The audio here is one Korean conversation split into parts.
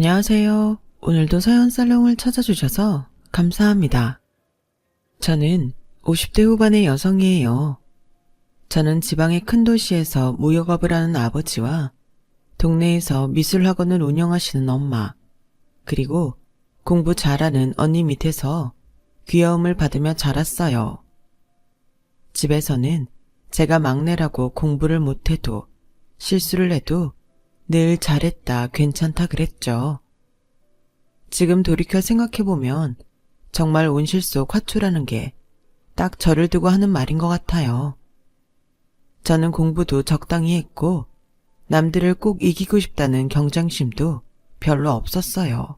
안녕하세요. 오늘도 서연살롱을 찾아주셔서 감사합니다. 저는 50대 후반의 여성이에요. 저는 지방의 큰 도시에서 무역업을 하는 아버지와 동네에서 미술학원을 운영하시는 엄마, 그리고 공부 잘하는 언니 밑에서 귀여움을 받으며 자랐어요. 집에서는 제가 막내라고 공부를 못해도 실수를 해도 늘 잘했다, 괜찮다 그랬죠. 지금 돌이켜 생각해보면 정말 온실 속 화초라는 게 딱 저를 두고 하는 말인 것 같아요. 저는 공부도 적당히 했고 남들을 꼭 이기고 싶다는 경쟁심도 별로 없었어요.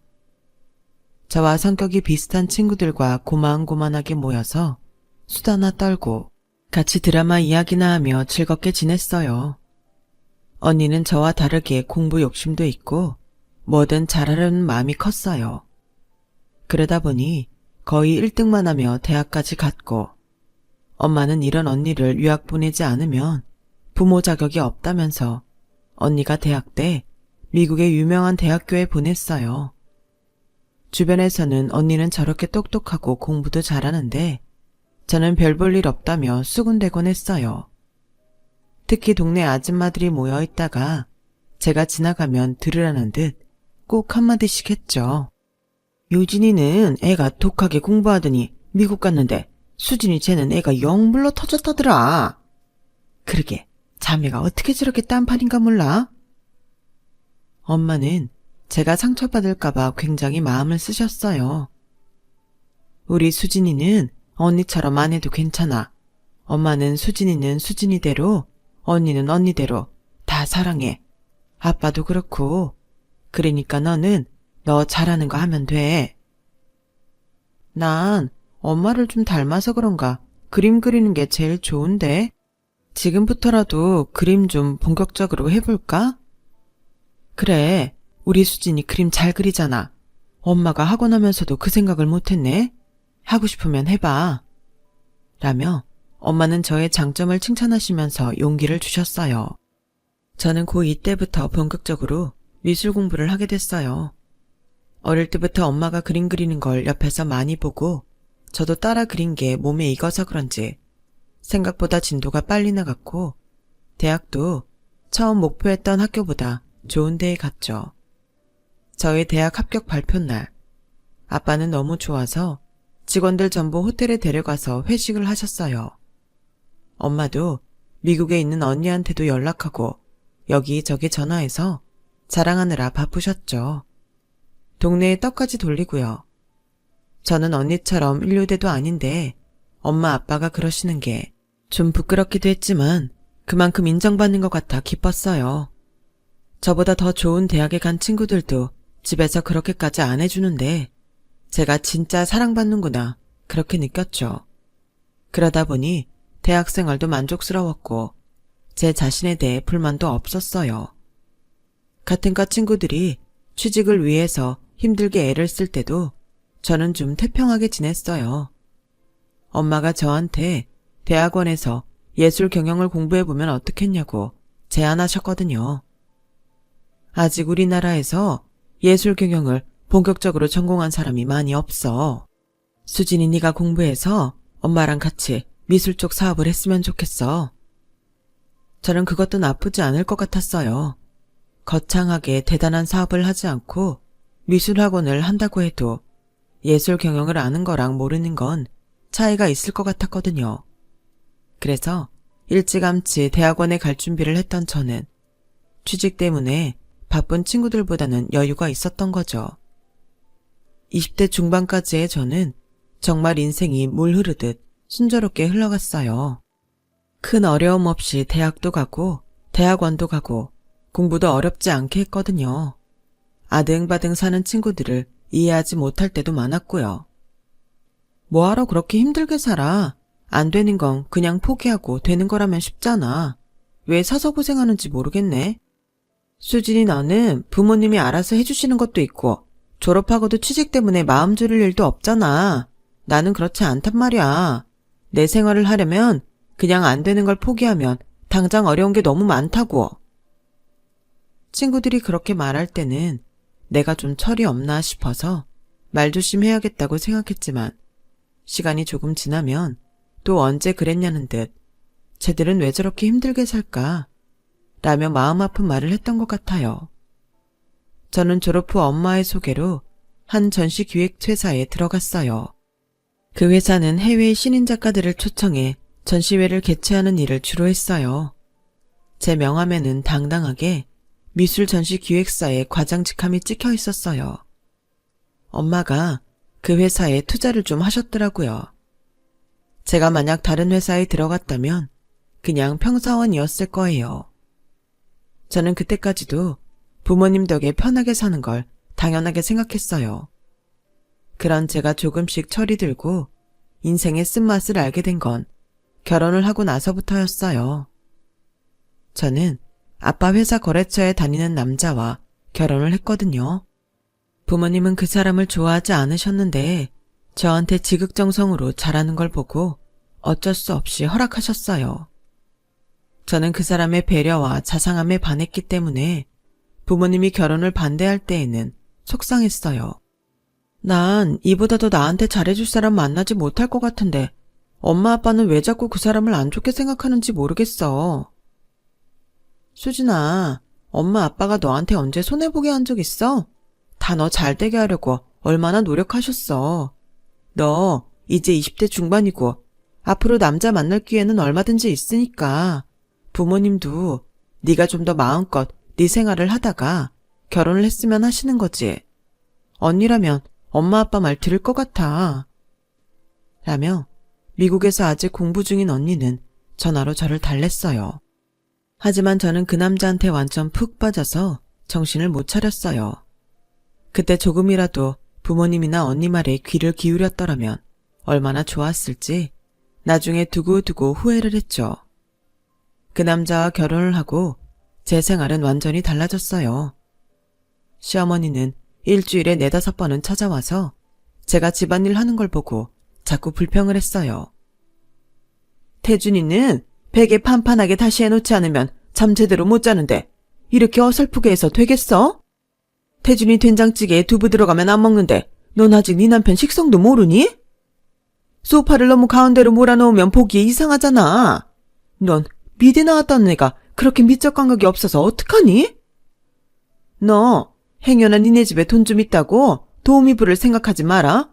저와 성격이 비슷한 친구들과 고만고만하게 모여서 수다나 떨고 같이 드라마 이야기나 하며 즐겁게 지냈어요. 언니는 저와 다르게 공부 욕심도 있고 뭐든 잘하려는 마음이 컸어요. 그러다 보니 거의 1등만 하며 대학까지 갔고, 엄마는 이런 언니를 유학 보내지 않으면 부모 자격이 없다면서 언니가 대학 때 미국의 유명한 대학교에 보냈어요. 주변에서는 언니는 저렇게 똑똑하고 공부도 잘하는데 저는 별 볼 일 없다며 수군대곤 했어요. 특히 동네 아줌마들이 모여 있다가 제가 지나가면 들으라는 듯 꼭 한마디씩 했죠. 요진이는 애가 독하게 공부하더니 미국 갔는데 수진이 쟤는 애가 영 불러 터졌다더라. 그러게 자매가 어떻게 저렇게 딴판인가 몰라? 엄마는 제가 상처받을까봐 굉장히 마음을 쓰셨어요. 우리 수진이는 언니처럼 안 해도 괜찮아. 엄마는 수진이는 수진이대로, 언니는 언니대로 다 사랑해. 아빠도 그렇고. 그러니까 너는 너 잘하는 거 하면 돼. 난 엄마를 좀 닮아서 그런가 그림 그리는 게 제일 좋은데. 지금부터라도 그림 좀 본격적으로 해볼까? 그래, 우리 수진이 그림 잘 그리잖아. 엄마가 학원 하면서도 그 생각을 못했네. 하고 싶으면 해봐. 라며 엄마는 저의 장점을 칭찬하시면서 용기를 주셨어요. 저는 고2 때부터 본격적으로 미술 공부를 하게 됐어요. 어릴 때부터 엄마가 그림 그리는 걸 옆에서 많이 보고 저도 따라 그린 게 몸에 익어서 그런지 생각보다 진도가 빨리 나갔고 대학도 처음 목표했던 학교보다 좋은 데에 갔죠. 저희 대학 합격 발표 날 아빠는 너무 좋아서 직원들 전부 호텔에 데려가서 회식을 하셨어요. 엄마도 미국에 있는 언니한테도 연락하고 여기저기 전화해서 자랑하느라 바쁘셨죠. 동네에 떡까지 돌리고요. 저는 언니처럼 인류대도 아닌데 엄마 아빠가 그러시는 게 좀 부끄럽기도 했지만 그만큼 인정받는 것 같아 기뻤어요. 저보다 더 좋은 대학에 간 친구들도 집에서 그렇게까지 안 해주는데 제가 진짜 사랑받는구나 그렇게 느꼈죠. 그러다 보니 대학생활도 만족스러웠고 제 자신에 대해 불만도 없었어요. 같은 과 친구들이 취직을 위해서 힘들게 애를 쓸 때도 저는 좀 태평하게 지냈어요. 엄마가 저한테 대학원에서 예술 경영을 공부해보면 어떻겠냐고 제안하셨거든요. 아직 우리나라에서 예술 경영을 본격적으로 전공한 사람이 많이 없어. 수진이 네가 공부해서 엄마랑 같이 미술 쪽 사업을 했으면 좋겠어. 저는 그것도 나쁘지 않을 것 같았어요. 거창하게 대단한 사업을 하지 않고 미술학원을 한다고 해도 예술 경영을 아는 거랑 모르는 건 차이가 있을 것 같았거든요. 그래서 일찌감치 대학원에 갈 준비를 했던 저는 취직 때문에 바쁜 친구들보다는 여유가 있었던 거죠. 20대 중반까지의 저는 정말 인생이 물 흐르듯 순조롭게 흘러갔어요. 큰 어려움 없이 대학도 가고 대학원도 가고 공부도 어렵지 않게 했거든요. 아등바등 사는 친구들을 이해하지 못할 때도 많았고요. 뭐하러 그렇게 힘들게 살아? 안 되는 건 그냥 포기하고 되는 거라면 쉽잖아. 왜 사서 고생하는지 모르겠네. 수진이 너는 부모님이 알아서 해주시는 것도 있고 졸업하고도 취직 때문에 마음 졸일 일도 없잖아. 나는 그렇지 않단 말이야. 내 생활을 하려면 그냥 안 되는 걸 포기하면 당장 어려운 게 너무 많다고. 친구들이 그렇게 말할 때는 내가 좀 철이 없나 싶어서 말조심해야겠다고 생각했지만 시간이 조금 지나면 또 언제 그랬냐는 듯 쟤들은 왜 저렇게 힘들게 살까? 라며 마음 아픈 말을 했던 것 같아요. 저는 졸업 후 엄마의 소개로 한 전시기획회사에 들어갔어요. 그 회사는 해외의 신인 작가들을 초청해 전시회를 개최하는 일을 주로 했어요. 제 명함에는 당당하게 미술전시기획사의 과장직함이 찍혀 있었어요. 엄마가 그 회사에 투자를 좀 하셨더라고요. 제가 만약 다른 회사에 들어갔다면 그냥 평사원이었을 거예요. 저는 그때까지도 부모님 덕에 편하게 사는 걸 당연하게 생각했어요. 그런 제가 조금씩 철이 들고 인생의 쓴맛을 알게 된 건 결혼을 하고 나서부터였어요. 저는 아빠 회사 거래처에 다니는 남자와 결혼을 했거든요. 부모님은 그 사람을 좋아하지 않으셨는데 저한테 지극정성으로 잘하는 걸 보고 어쩔 수 없이 허락하셨어요. 저는 그 사람의 배려와 자상함에 반했기 때문에 부모님이 결혼을 반대할 때에는 속상했어요. 난 이보다 더 나한테 잘해줄 사람 만나지 못할 것 같은데 엄마 아빠는 왜 자꾸 그 사람을 안 좋게 생각하는지 모르겠어. 수진아, 엄마 아빠가 너한테 언제 손해보게 한 적 있어? 다 너 잘되게 하려고 얼마나 노력하셨어. 너 이제 20대 중반이고 앞으로 남자 만날 기회는 얼마든지 있으니까 부모님도 네가 좀 더 마음껏 네 생활을 하다가 결혼을 했으면 하시는 거지. 언니라면 엄마 아빠 말 들을 것 같아. 라며 미국에서 아직 공부 중인 언니는 전화로 저를 달랬어요. 하지만 저는 그 남자한테 완전 푹 빠져서 정신을 못 차렸어요. 그때 조금이라도 부모님이나 언니 말에 귀를 기울였더라면 얼마나 좋았을지 나중에 두고두고 후회를 했죠. 그 남자와 결혼을 하고 제 생활은 완전히 달라졌어요. 시어머니는 일주일에 4-5번은 찾아와서 제가 집안일 하는 걸 보고 자꾸 불평을 했어요. 태준이는 베개 판판하게 다시 해놓지 않으면 잠 제대로 못 자는데 이렇게 어설프게 해서 되겠어? 태준이 된장찌개에 두부 들어가면 안 먹는데 넌 아직 네 남편 식성도 모르니? 소파를 너무 가운데로 몰아놓으면 보기에 이상하잖아. 넌 미대 나왔다는 애가 그렇게 미적 감각이 없어서 어떡하니? 너 행여나 니네 집에 돈 좀 있다고 도우미 부를 생각하지 마라.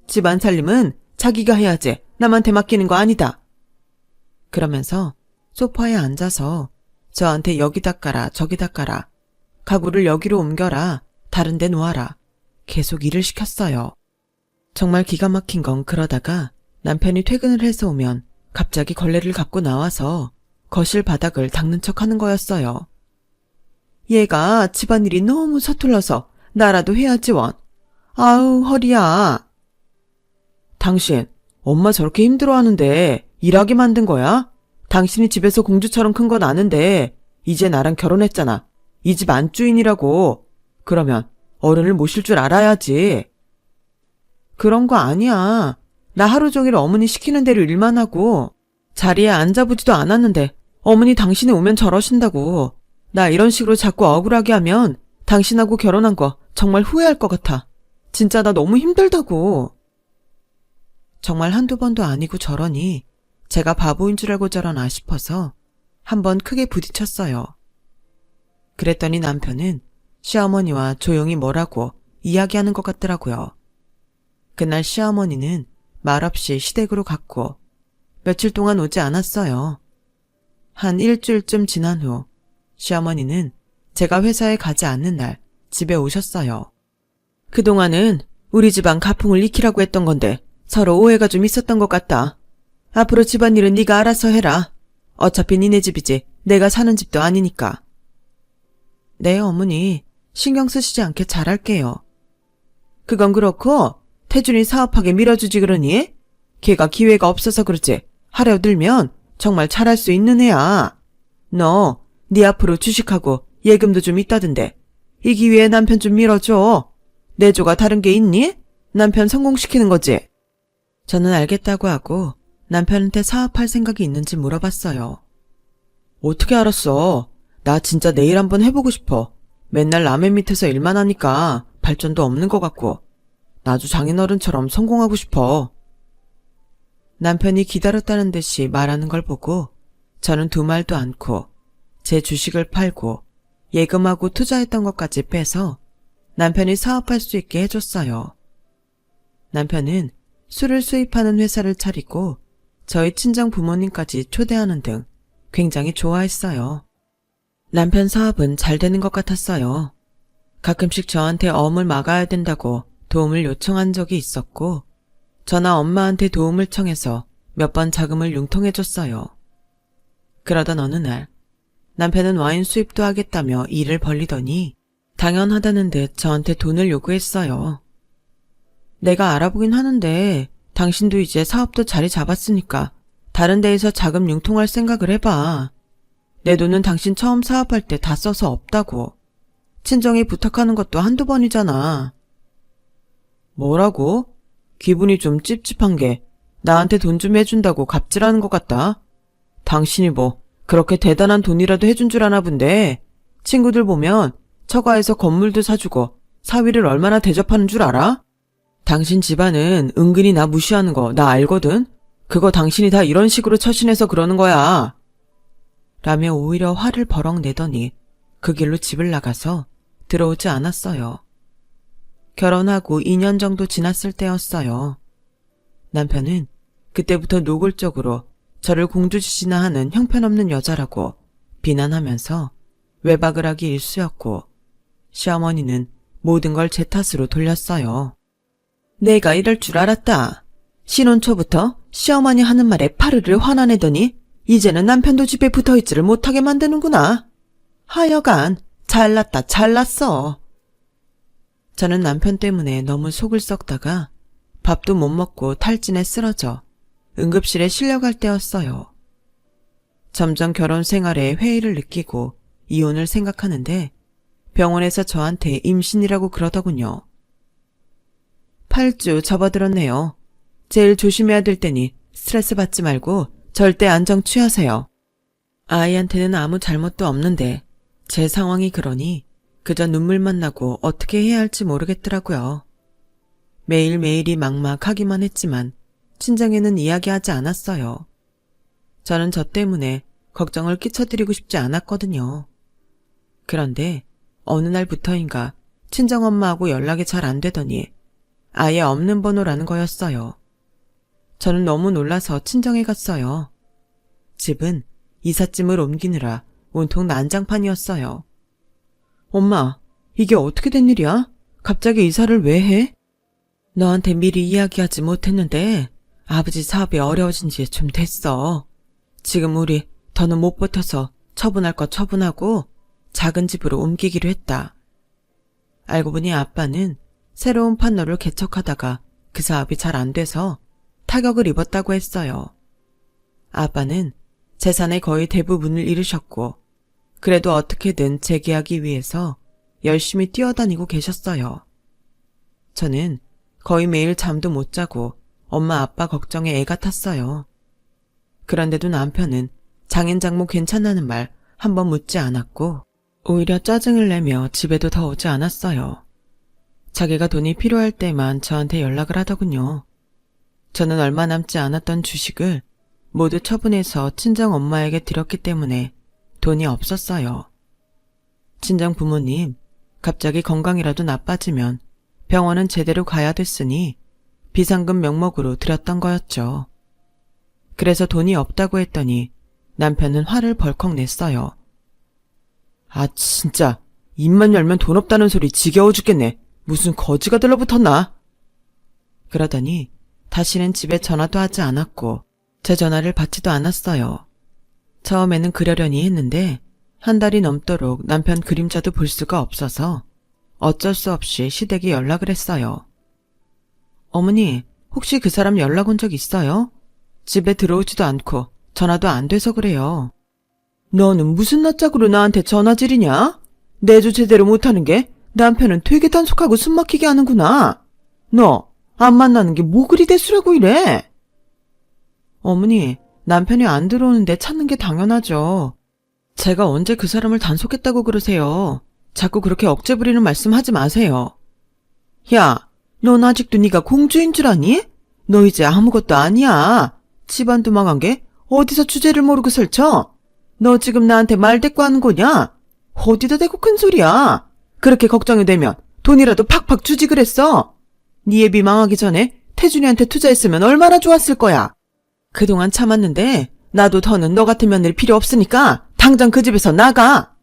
집안 살림은 자기가 해야지 남한테 맡기는 거 아니다. 그러면서 소파에 앉아서 저한테 여기다 깔아 저기다 깔아 가구를 여기로 옮겨라 다른 데 놓아라 계속 일을 시켰어요. 정말 기가 막힌 건 그러다가 남편이 퇴근을 해서 오면 갑자기 걸레를 갖고 나와서 거실 바닥을 닦는 척하는 거였어요. 얘가 집안일이 너무 서툴러서 나라도 해야지 원. 아우 허리야. 당신 엄마 저렇게 힘들어하는데 일하게 만든 거야? 당신이 집에서 공주처럼 큰 건 아는데 이제 나랑 결혼했잖아. 이 집 안주인이라고. 그러면 어른을 모실 줄 알아야지. 그런 거 아니야. 나 하루 종일 어머니 시키는 대로 일만 하고 자리에 앉아보지도 않았는데 어머니 당신이 오면 저러신다고. 나 이런 식으로 자꾸 억울하게 하면 당신하고 결혼한 거 정말 후회할 것 같아. 진짜 나 너무 힘들다고. 정말 한두 번도 아니고 저러니 제가 바보인 줄 알고 저러나 싶어서 한번 크게 부딪혔어요. 그랬더니 남편은 시어머니와 조용히 뭐라고 이야기하는 것 같더라고요. 그날 시어머니는 말없이 시댁으로 갔고 며칠 동안 오지 않았어요. 한 일주일쯤 지난 후 시어머니는 제가 회사에 가지 않는 날 집에 오셨어요. 그동안은 우리 집안 가풍을 익히라고 했던 건데 서로 오해가 좀 있었던 것 같다. 앞으로 집안일은 네가 알아서 해라. 어차피 니네 집이지 내가 사는 집도 아니니까. 네 어머니 신경 쓰시지 않게 잘할게요. 그건 그렇고 태준이 사업하게 밀어주지 그러니? 걔가 기회가 없어서 그렇지 하려 들면 정말 잘할 수 있는 애야. 너 네 앞으로 주식하고 예금도 좀 있다던데 이 기회에 남편 좀 밀어줘. 내조가 다른 게 있니? 남편 성공시키는 거지. 저는 알겠다고 하고 남편한테 사업할 생각이 있는지 물어봤어요. 어떻게 알았어? 나 진짜 내일 한번 해보고 싶어. 맨날 라면 밑에서 일만 하니까 발전도 없는 것 같고 나도 장인어른처럼 성공하고 싶어. 남편이 기다렸다는 듯이 말하는 걸 보고 저는 두 말도 않고 제 주식을 팔고 예금하고 투자했던 것까지 빼서 남편이 사업할 수 있게 해줬어요. 남편은 술을 수입하는 회사를 차리고 저희 친정 부모님까지 초대하는 등 굉장히 좋아했어요. 남편 사업은 잘 되는 것 같았어요. 가끔씩 저한테 어음을 막아야 된다고 도움을 요청한 적이 있었고 저나 엄마한테 도움을 청해서 몇 번 자금을 융통해줬어요. 그러던 어느 날 남편은 와인 수입도 하겠다며 일을 벌리더니 당연하다는 듯 저한테 돈을 요구했어요. 내가 알아보긴 하는데 당신도 이제 사업도 자리 잡았으니까 다른 데에서 자금 융통할 생각을 해봐. 내 돈은 당신 처음 사업할 때 다 써서 없다고. 친정이 부탁하는 것도 한두 번이잖아. 뭐라고? 기분이 좀 찝찝한 게 나한테 돈 좀 해준다고 갑질하는 것 같다. 당신이 뭐 그렇게 대단한 돈이라도 해준 줄 아나 본데 친구들 보면 처가에서 건물도 사주고 사위를 얼마나 대접하는 줄 알아? 당신 집안은 은근히 나 무시하는 거 나 알거든? 그거 당신이 다 이런 식으로 처신해서 그러는 거야. 라며 오히려 화를 버럭 내더니 그 길로 집을 나가서 들어오지 않았어요. 결혼하고 2년 정도 지났을 때였어요. 남편은 그때부터 노골적으로 저를 공주짓이나 하는 형편없는 여자라고 비난하면서 외박을 하기 일쑤였고 시어머니는 모든 걸 제 탓으로 돌렸어요. 내가 이럴 줄 알았다. 신혼 초부터 시어머니 하는 말에 파르르 화나내더니 이제는 남편도 집에 붙어있지를 못하게 만드는구나. 하여간 잘났다 잘났어. 저는 남편 때문에 너무 속을 썩다가 밥도 못 먹고 탈진에 쓰러져 응급실에 실려갈 때였어요. 점점 결혼 생활에 회의를 느끼고 이혼을 생각하는데 병원에서 저한테 임신이라고 그러더군요. 8주 접어들었네요. 제일 조심해야 될 때니 스트레스 받지 말고 절대 안정 취하세요. 아이한테는 아무 잘못도 없는데 제 상황이 그러니 그저 눈물만 나고 어떻게 해야 할지 모르겠더라고요. 매일매일이 막막하기만 했지만 친정에는 이야기하지 않았어요. 저는 저 때문에 걱정을 끼쳐드리고 싶지 않았거든요. 그런데 어느 날부터인가 친정엄마하고 연락이 잘 안 되더니 아예 없는 번호라는 거였어요. 저는 너무 놀라서 친정에 갔어요. 집은 이삿짐을 옮기느라 온통 난장판이었어요. 엄마, 이게 어떻게 된 일이야? 갑자기 이사를 왜 해? 너한테 미리 이야기하지 못했는데 아버지 사업이 어려워진 지 좀 됐어. 지금 우리 더는 못 버텨서 처분할 거 처분하고 작은 집으로 옮기기로 했다. 알고 보니 아빠는 새로운 판로를 개척하다가 그 사업이 잘 안 돼서 타격을 입었다고 했어요. 아빠는 재산의 거의 대부분을 잃으셨고 그래도 어떻게든 재계하기 위해서 열심히 뛰어다니고 계셨어요. 저는 거의 매일 잠도 못 자고 엄마 아빠 걱정에 애가 탔어요. 그런데도 남편은 장인 장모 괜찮다는 말 한 번 묻지 않았고 오히려 짜증을 내며 집에도 더 오지 않았어요. 자기가 돈이 필요할 때만 저한테 연락을 하더군요. 저는 얼마 남지 않았던 주식을 모두 처분해서 친정 엄마에게 드렸기 때문에 돈이 없었어요. 친정 부모님, 갑자기 건강이라도 나빠지면 병원은 제대로 가야 됐으니 비상금 명목으로 드렸던 거였죠. 그래서 돈이 없다고 했더니 남편은 화를 벌컥 냈어요. 아 진짜 입만 열면 돈 없다는 소리 지겨워 죽겠네. 무슨 거지가 들러붙었나? 그러더니 다시는 집에 전화도 하지 않았고 제 전화를 받지도 않았어요. 처음에는 그러려니 했는데 한 달이 넘도록 남편 그림자도 볼 수가 없어서 어쩔 수 없이 시댁에 연락을 했어요. 어머니, 혹시 그 사람 연락 온 적 있어요? 집에 들어오지도 않고 전화도 안 돼서 그래요. 너는 무슨 낯짝으로 나한테 전화질이냐? 내조 제대로 못하는 게 남편은 되게 단속하고 숨막히게 하는구나. 너 안 만나는 게 뭐 그리 대수라고 이래? 어머니, 남편이 안 들어오는데 찾는 게 당연하죠. 제가 언제 그 사람을 단속했다고 그러세요. 자꾸 그렇게 억제 부리는 말씀 하지 마세요. 야, 넌 아직도 네가 공주인 줄 아니? 너 이제 아무것도 아니야. 집안도 망한 게 어디서 주제를 모르고 설쳐? 너 지금 나한테 말대꾸 하는 거냐? 어디다 대고 큰 소리야. 그렇게 걱정이 되면 돈이라도 팍팍 주지 그랬어. 네 애비 망하기 전에 태준이한테 투자했으면 얼마나 좋았을 거야. 그동안 참았는데 나도 더는 너 같은 며느리 필요 없으니까 당장 그 집에서 나가.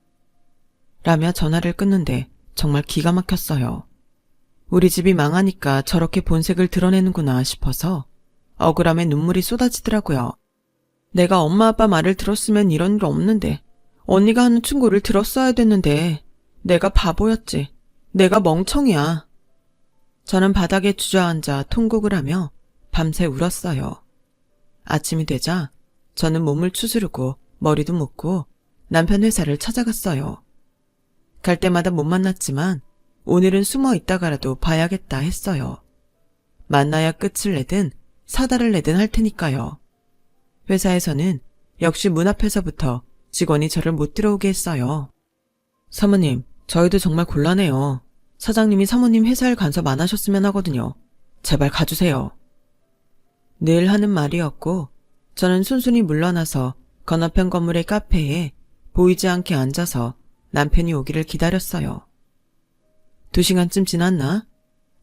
라며 전화를 끊는데 정말 기가 막혔어요. 우리 집이 망하니까 저렇게 본색을 드러내는구나 싶어서 억울함에 눈물이 쏟아지더라고요. 내가 엄마 아빠 말을 들었으면 이런 일 없는데, 언니가 하는 충고를 들었어야 됐는데 내가 바보였지. 내가 멍청이야. 저는 바닥에 주저앉아 통곡을 하며 밤새 울었어요. 아침이 되자 저는 몸을 추스르고 머리도 묶고 남편 회사를 찾아갔어요. 갈 때마다 못 만났지만 오늘은 숨어 있다가라도 봐야겠다 했어요. 만나야 끝을 내든 사달을 내든 할 테니까요. 회사에서는 역시 문 앞에서부터 직원이 저를 못 들어오게 했어요. 사모님, 저희도 정말 곤란해요. 사장님이 사모님 회사일 간섭 안 하셨으면 하거든요. 제발 가주세요. 늘 하는 말이었고 저는 순순히 물러나서 건너편 건물의 카페에 보이지 않게 앉아서 남편이 오기를 기다렸어요. 2시간쯤 지났나?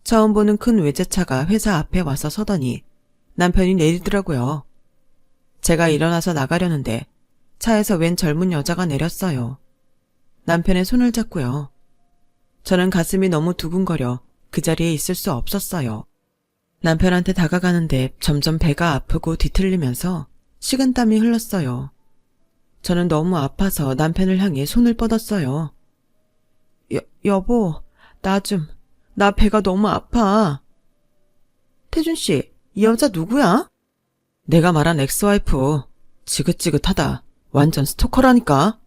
처음 보는 큰 외제차가 회사 앞에 와서 서더니 남편이 내리더라고요. 제가 일어나서 나가려는데 차에서 웬 젊은 여자가 내렸어요. 남편의 손을 잡고요. 저는 가슴이 너무 두근거려 그 자리에 있을 수 없었어요. 남편한테 다가가는데 점점 배가 아프고 뒤틀리면서 식은땀이 흘렀어요. 저는 너무 아파서 남편을 향해 손을 뻗었어요. 여보, 나 배가 너무 아파. 태준씨, 이 여자 누구야? 내가 말한 엑스와이프. 지긋지긋하다. 완전 스토커라니까.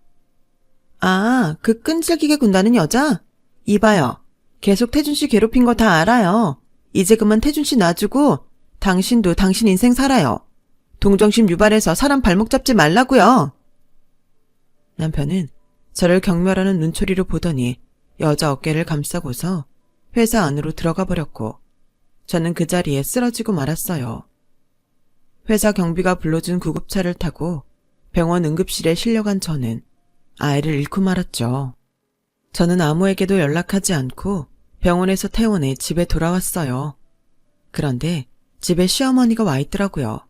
아, 그 끈질기게 군다는 여자? 이봐요. 계속 태준씨 괴롭힌 거 다 알아요. 이제 그만 태준씨 놔주고 당신도 당신 인생 살아요. 동정심 유발해서 사람 발목 잡지 말라고요. 남편은 저를 경멸하는 눈초리로 보더니 여자 어깨를 감싸고서 회사 안으로 들어가 버렸고 저는 그 자리에 쓰러지고 말았어요. 회사 경비가 불러준 구급차를 타고 병원 응급실에 실려간 저는 아이를 잃고 말았죠. 저는 아무에게도 연락하지 않고 병원에서 퇴원해 집에 돌아왔어요. 그런데 집에 시어머니가 와 있더라고요.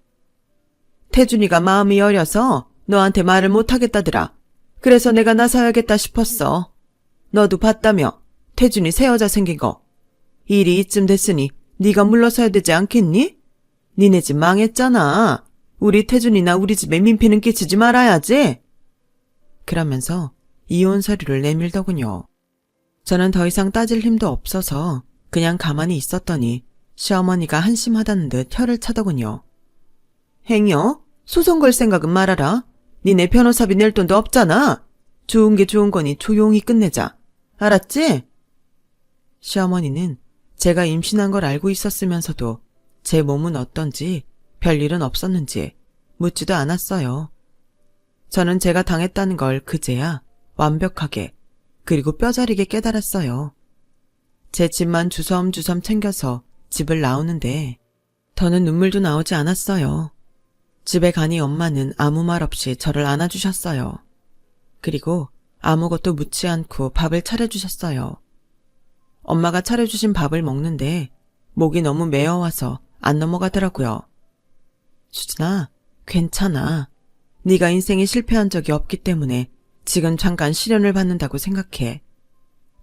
태준이가 마음이 여려서 너한테 말을 못하겠다더라. 그래서 내가 나서야겠다 싶었어. 너도 봤다며 태준이 새 여자 생긴 거. 일이 이쯤 됐으니 네가 물러서야 되지 않겠니? 니네 집 망했잖아. 우리 태준이나 우리 집에 민폐는 끼치지 말아야지. 그러면서 이혼 서류를 내밀더군요. 저는 더 이상 따질 힘도 없어서 그냥 가만히 있었더니 시어머니가 한심하다는 듯 혀를 차더군요. 행여? 소송 걸 생각은 말아라. 니네 변호사비 낼 돈도 없잖아. 좋은 게 좋은 거니 조용히 끝내자. 알았지? 시어머니는 제가 임신한 걸 알고 있었으면서도 제 몸은 어떤지 별일은 없었는지 묻지도 않았어요. 저는 제가 당했다는 걸 그제야 완벽하게 그리고 뼈저리게 깨달았어요. 제 집만 주섬주섬 챙겨서 집을 나오는데 더는 눈물도 나오지 않았어요. 집에 가니 엄마는 아무 말 없이 저를 안아주셨어요. 그리고 아무것도 묻지 않고 밥을 차려주셨어요. 엄마가 차려주신 밥을 먹는데 목이 너무 메어와서 안 넘어가더라고요. 수진아, 괜찮아. 네가 인생에 실패한 적이 없기 때문에 지금 잠깐 시련을 받는다고 생각해.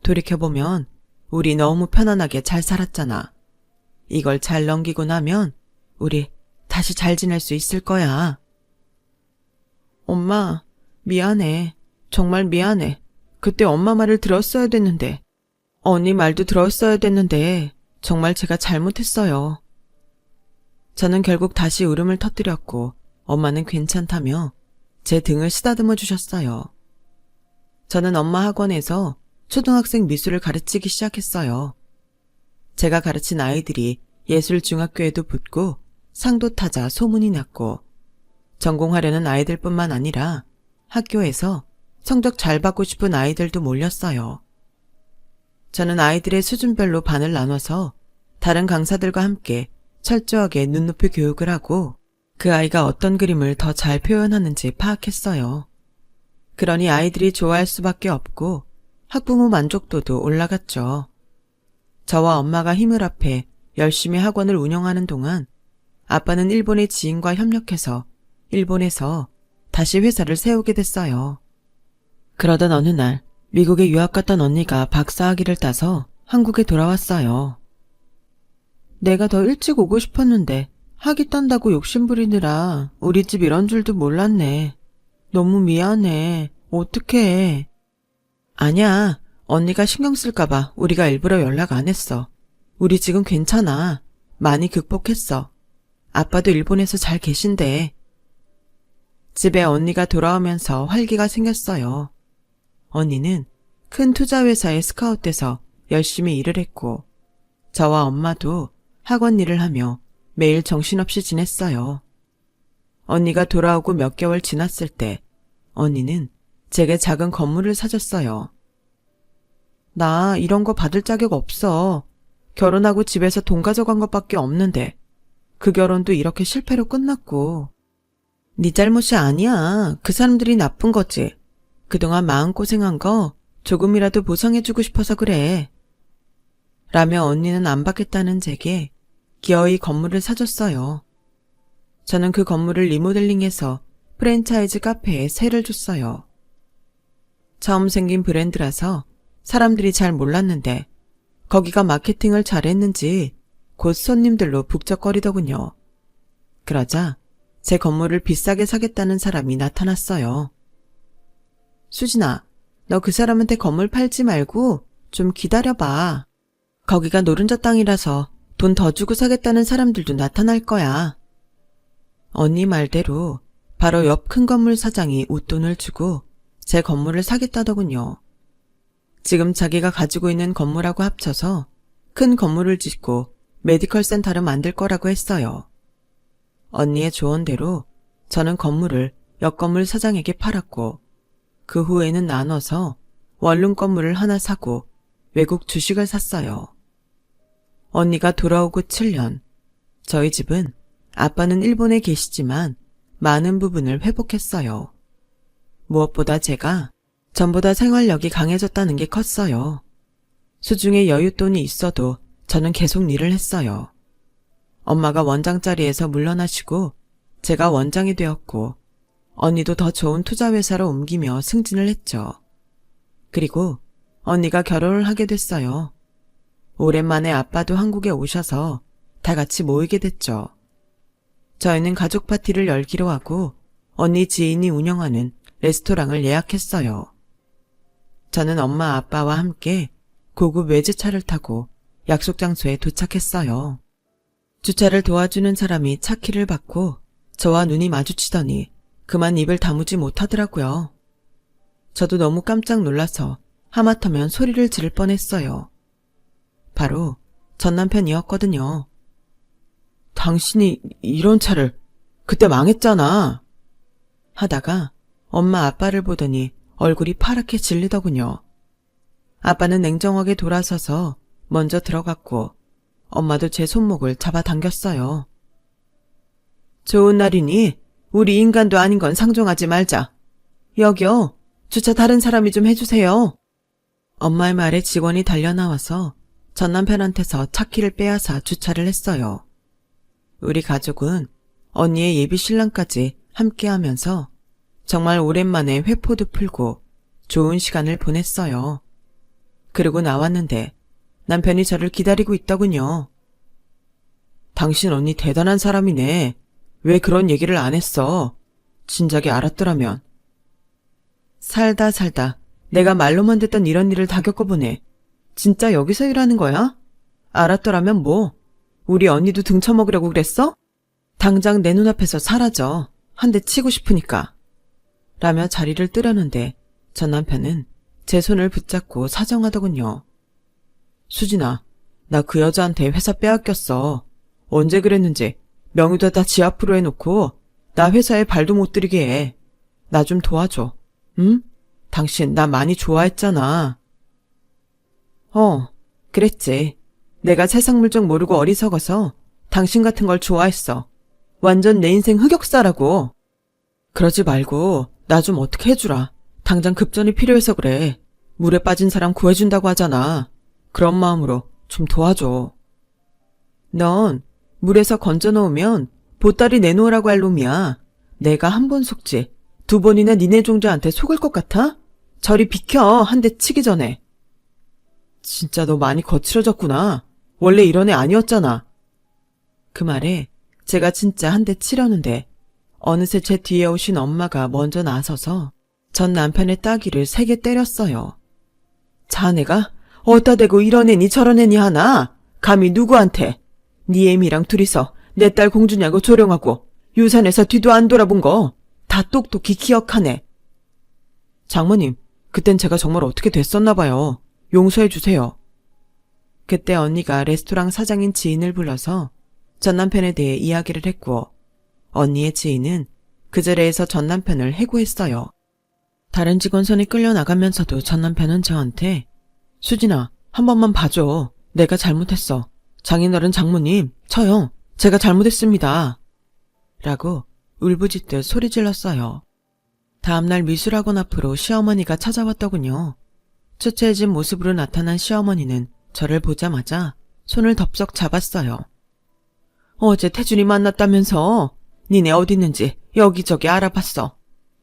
돌이켜보면 우리 너무 편안하게 잘 살았잖아. 이걸 잘 넘기고 나면 우리 다시 잘 지낼 수 있을 거야. 엄마, 미안해. 정말 미안해. 그때 엄마 말을 들었어야 됐는데, 언니 말도 들었어야 됐는데 정말 제가 잘못했어요. 저는 결국 다시 울음을 터뜨렸고 엄마는 괜찮다며 제 등을 쓰다듬어 주셨어요. 저는 엄마 학원에서 초등학생 미술을 가르치기 시작했어요. 제가 가르친 아이들이 예술중학교에도 붙고 상도 타자 소문이 났고 전공하려는 아이들뿐만 아니라 학교에서 성적 잘 받고 싶은 아이들도 몰렸어요. 저는 아이들의 수준별로 반을 나눠서 다른 강사들과 함께 철저하게 눈높이 교육을 하고 그 아이가 어떤 그림을 더 잘 표현하는지 파악했어요. 그러니 아이들이 좋아할 수밖에 없고 학부모 만족도도 올라갔죠. 저와 엄마가 힘을 합해 열심히 학원을 운영하는 동안 아빠는 일본의 지인과 협력해서 일본에서 다시 회사를 세우게 됐어요. 그러던 어느 날 미국에 유학 갔던 언니가 박사학위를 따서 한국에 돌아왔어요. 내가 더 일찍 오고 싶었는데 학위 딴다고 욕심부리느라 우리 집 이런 줄도 몰랐네. 너무 미안해. 어떡해. 아니야. 언니가 신경 쓸까봐 우리가 일부러 연락 안 했어. 우리 지금 괜찮아. 많이 극복했어. 아빠도 일본에서 잘 계신데. 집에 언니가 돌아오면서 활기가 생겼어요. 언니는 큰 투자회사에 스카웃돼서 열심히 일을 했고 저와 엄마도 학원 일을 하며 매일 정신없이 지냈어요. 언니가 돌아오고 몇 개월 지났을 때 언니는 제게 작은 건물을 사줬어요. 나 이런 거 받을 자격 없어. 결혼하고 집에서 돈 가져간 것밖에 없는데 그 결혼도 이렇게 실패로 끝났고. 네 잘못이 아니야. 그 사람들이 나쁜 거지. 그동안 마음고생한 거 조금이라도 보상해주고 싶어서 그래. 라며 언니는 안 받겠다는 제게 기어이 건물을 사줬어요. 저는 그 건물을 리모델링해서 프랜차이즈 카페에 세를 줬어요. 처음 생긴 브랜드라서 사람들이 잘 몰랐는데 거기가 마케팅을 잘했는지 곧 손님들로 북적거리더군요. 그러자 제 건물을 비싸게 사겠다는 사람이 나타났어요. 수진아, 너 그 사람한테 건물 팔지 말고 좀 기다려봐. 거기가 노른자 땅이라서 돈 더 주고 사겠다는 사람들도 나타날 거야. 언니 말대로 바로 옆 큰 건물 사장이 웃돈을 주고 제 건물을 사겠다더군요. 지금 자기가 가지고 있는 건물하고 합쳐서 큰 건물을 짓고 메디컬 센터를 만들 거라고 했어요. 언니의 조언대로 저는 건물을 옆 건물 사장에게 팔았고 그 후에는 나눠서 원룸 건물을 하나 사고 외국 주식을 샀어요. 언니가 돌아오고 7년, 저희 집은 아빠는 일본에 계시지만 많은 부분을 회복했어요. 무엇보다 제가 전보다 생활력이 강해졌다는 게 컸어요. 수중에 여윳돈이 있어도 저는 계속 일을 했어요. 엄마가 원장 자리에서 물러나시고 제가 원장이 되었고 언니도 더 좋은 투자회사로 옮기며 승진을 했죠. 그리고 언니가 결혼을 하게 됐어요. 오랜만에 아빠도 한국에 오셔서 다 같이 모이게 됐죠. 저희는 가족 파티를 열기로 하고 언니 지인이 운영하는 레스토랑을 예약했어요. 저는 엄마 아빠와 함께 고급 외제차를 타고 약속 장소에 도착했어요. 주차를 도와주는 사람이 차 키를 받고 저와 눈이 마주치더니 그만 입을 다무지 못하더라고요. 저도 너무 깜짝 놀라서 하마터면 소리를 지를 뻔했어요. 바로 전 남편이었거든요. 당신이 이런 차를 그때 망했잖아. 하다가 엄마 아빠를 보더니 얼굴이 파랗게 질리더군요. 아빠는 냉정하게 돌아서서 먼저 들어갔고 엄마도 제 손목을 잡아당겼어요. 좋은 날이니 우리 인간도 아닌 건 상종하지 말자. 여기요. 주차 다른 사람이 좀 해주세요. 엄마의 말에 직원이 달려나와서 전 남편한테서 차 키를 빼앗아 주차를 했어요. 우리 가족은 언니의 예비 신랑까지 함께하면서 정말 오랜만에 회포도 풀고 좋은 시간을 보냈어요. 그리고 나왔는데 남편이 저를 기다리고 있더군요. 당신 언니 대단한 사람이네. 왜 그런 얘기를 안 했어? 진작에 알았더라면. 살다 내가 말로만 듣던 이런 일을 다 겪어보네. 진짜 여기서 일하는 거야? 알았더라면 뭐? 우리 언니도 등쳐먹으려고 그랬어? 당장 내 눈앞에서 사라져. 한 대 치고 싶으니까. 라며 자리를 뜨려는데 전 남편은 제 손을 붙잡고 사정하더군요. 수진아, 나 그 여자한테 회사 빼앗겼어. 언제 그랬는지 명의도 다 지 앞으로 해놓고 나 회사에 발도 못 들이게 해. 나 좀 도와줘. 응? 당신 나 많이 좋아했잖아. 그랬지. 내가 세상 물정 모르고 어리석어서 당신 같은 걸 좋아했어. 완전 내 인생 흑역사라고. 그러지 말고 나 좀 어떻게 해주라. 당장 급전이 필요해서 그래. 물에 빠진 사람 구해준다고 하잖아. 그런 마음으로 좀 도와줘. 넌 물에서 건져놓으면 보따리 내놓으라고 할 놈이야. 내가 한 번 속지 2번이나 니네 종자한테 속을 것 같아? 저리 비켜, 한 대 치기 전에. 진짜 너 많이 거칠어졌구나. 원래 이런 애 아니었잖아. 그 말에 제가 진짜 한 대 치려는데 어느새 제 뒤에 오신 엄마가 먼저 나서서 전 남편의 따귀를 3개 때렸어요. 자네가 어디다 대고 이런 애니 저런 애니 하나? 감히 누구한테? 네 애미랑 둘이서 내 딸 공주냐고 조롱하고 유산에서 뒤도 안 돌아본 거 다 똑똑히 기억하네. 장모님, 그땐 제가 정말 어떻게 됐었나 봐요. 용서해 주세요. 그때 언니가 레스토랑 사장인 지인을 불러서 전 남편에 대해 이야기를 했고 언니의 지인은 그 자리에서 전 남편을 해고했어요. 다른 직원 손에 끌려나가면서도 전 남편은 저한테 수진아, 한 번만 봐줘. 내가 잘못했어. 장인어른 장모님, 처형, 제가 잘못했습니다. 라고 울부짖듯 소리 질렀어요. 다음날 미술학원 앞으로 시어머니가 찾아왔더군요. 초췌해진 모습으로 나타난 시어머니는 저를 보자마자 손을 덥석 잡았어요. 어제 태준이 만났다면서 니네 어디 있는지 여기저기 알아봤어.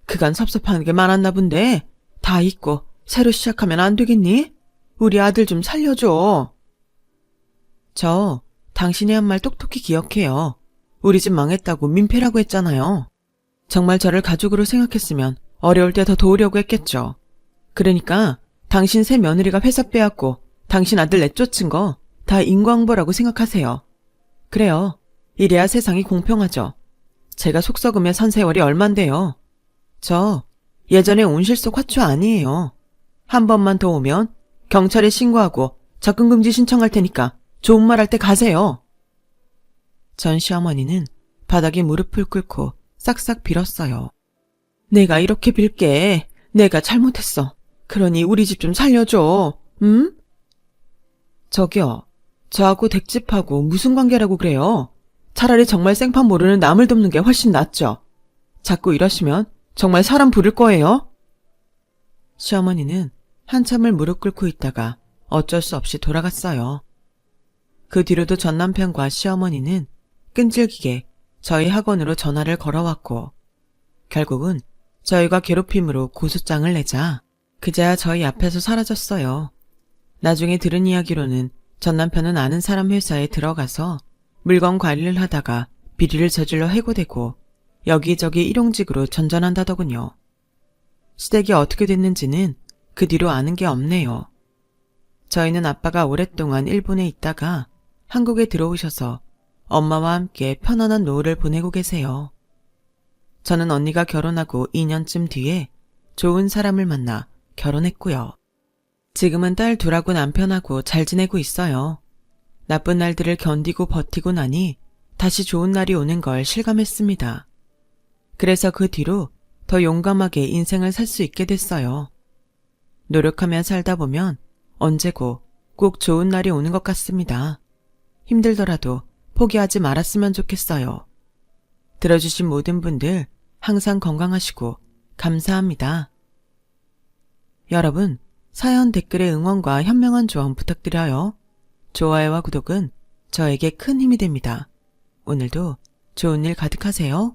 그간 섭섭한 게 많았나 본데 다 잊고 새로 시작하면 안 되겠니? 우리 아들 좀 살려줘. 저 당신이 한 말 똑똑히 기억해요. 우리 집 망했다고 민폐라고 했잖아요. 정말 저를 가족으로 생각했으면 어려울 때 더 도우려고 했겠죠. 그러니까 당신 새 며느리가 회사 빼앗고 당신 아들 내쫓은 거 다 인과응보라고 생각하세요. 그래요. 이래야 세상이 공평하죠. 제가 속 썩으며 산 세월이 얼만데요. 저 예전에 온실속 화초 아니에요. 한 번만 더 오면 경찰에 신고하고 접근금지 신청할 테니까 좋은 말 할 때 가세요. 전 시어머니는 바닥에 무릎을 꿇고 싹싹 빌었어요. 내가 이렇게 빌게. 내가 잘못했어. 그러니 우리 집 좀 살려줘. 응? 저기요. 저하고 댁집하고 무슨 관계라고 그래요? 차라리 정말 생판 모르는 남을 돕는 게 훨씬 낫죠. 자꾸 이러시면 정말 사람 부를 거예요. 시어머니는 한참을 무릎 꿇고 있다가 어쩔 수 없이 돌아갔어요. 그 뒤로도 전 남편과 시어머니는 끈질기게 저희 학원으로 전화를 걸어왔고 결국은 저희가 괴롭힘으로 고소장을 내자 그제야 저희 앞에서 사라졌어요. 나중에 들은 이야기로는 전 남편은 아는 사람 회사에 들어가서 물건 관리를 하다가 비리를 저질러 해고되고 여기저기 일용직으로 전전한다더군요. 시댁이 어떻게 됐는지는 그 뒤로 아는 게 없네요. 저희는 아빠가 오랫동안 일본에 있다가 한국에 들어오셔서 엄마와 함께 편안한 노후를 보내고 계세요. 저는 언니가 결혼하고 2년쯤 뒤에 좋은 사람을 만나 결혼했고요. 지금은 딸 둘하고 남편하고 잘 지내고 있어요. 나쁜 날들을 견디고 버티고 나니 다시 좋은 날이 오는 걸 실감했습니다. 그래서 그 뒤로 더 용감하게 인생을 살 수 있게 됐어요. 노력하며 살다 보면 언제고 꼭 좋은 날이 오는 것 같습니다. 힘들더라도 포기하지 말았으면 좋겠어요. 들어주신 모든 분들 항상 건강하시고 감사합니다. 여러분, 사연 댓글에 응원과 현명한 조언 부탁드려요. 좋아요와 구독은 저에게 큰 힘이 됩니다. 오늘도 좋은 일 가득하세요.